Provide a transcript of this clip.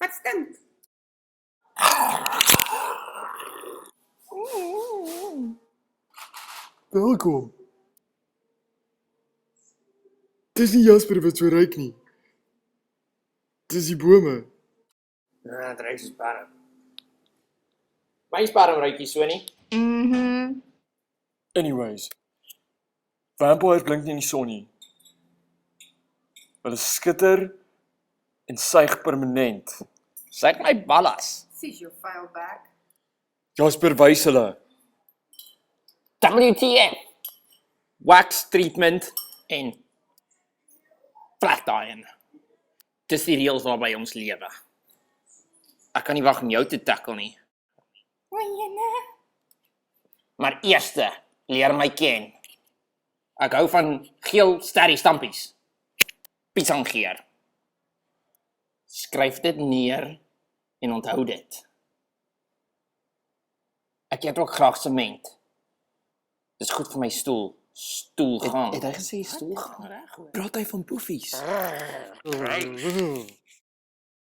Wat stink? Welkom. Dis nie Jasper wat so ruik nie. Dis die bome. Ja, het ruik soos sparm. My sparm ruik nie so nie. Anyways, vampires blink nie in die son nie. Hulle skitter en suig permanent. Suig my ballas. Sis jou vuil bek. Jasper wys hulle. WTF. Wax treatment en flat iron. Dis die reëls waarby ons lewe. Ek kan nie wag om jou te tackle nie. Maar eerste, leer my ken. Ek hou van geel sterrie stampies. Piesanggeer. Skryf dit neer en onthou dit. Ek eet ook graag sement. Dis goed vir my stoel. Stoelgang. Het hy gesê stoelgang? Reg hoor. Praat hy van boefies?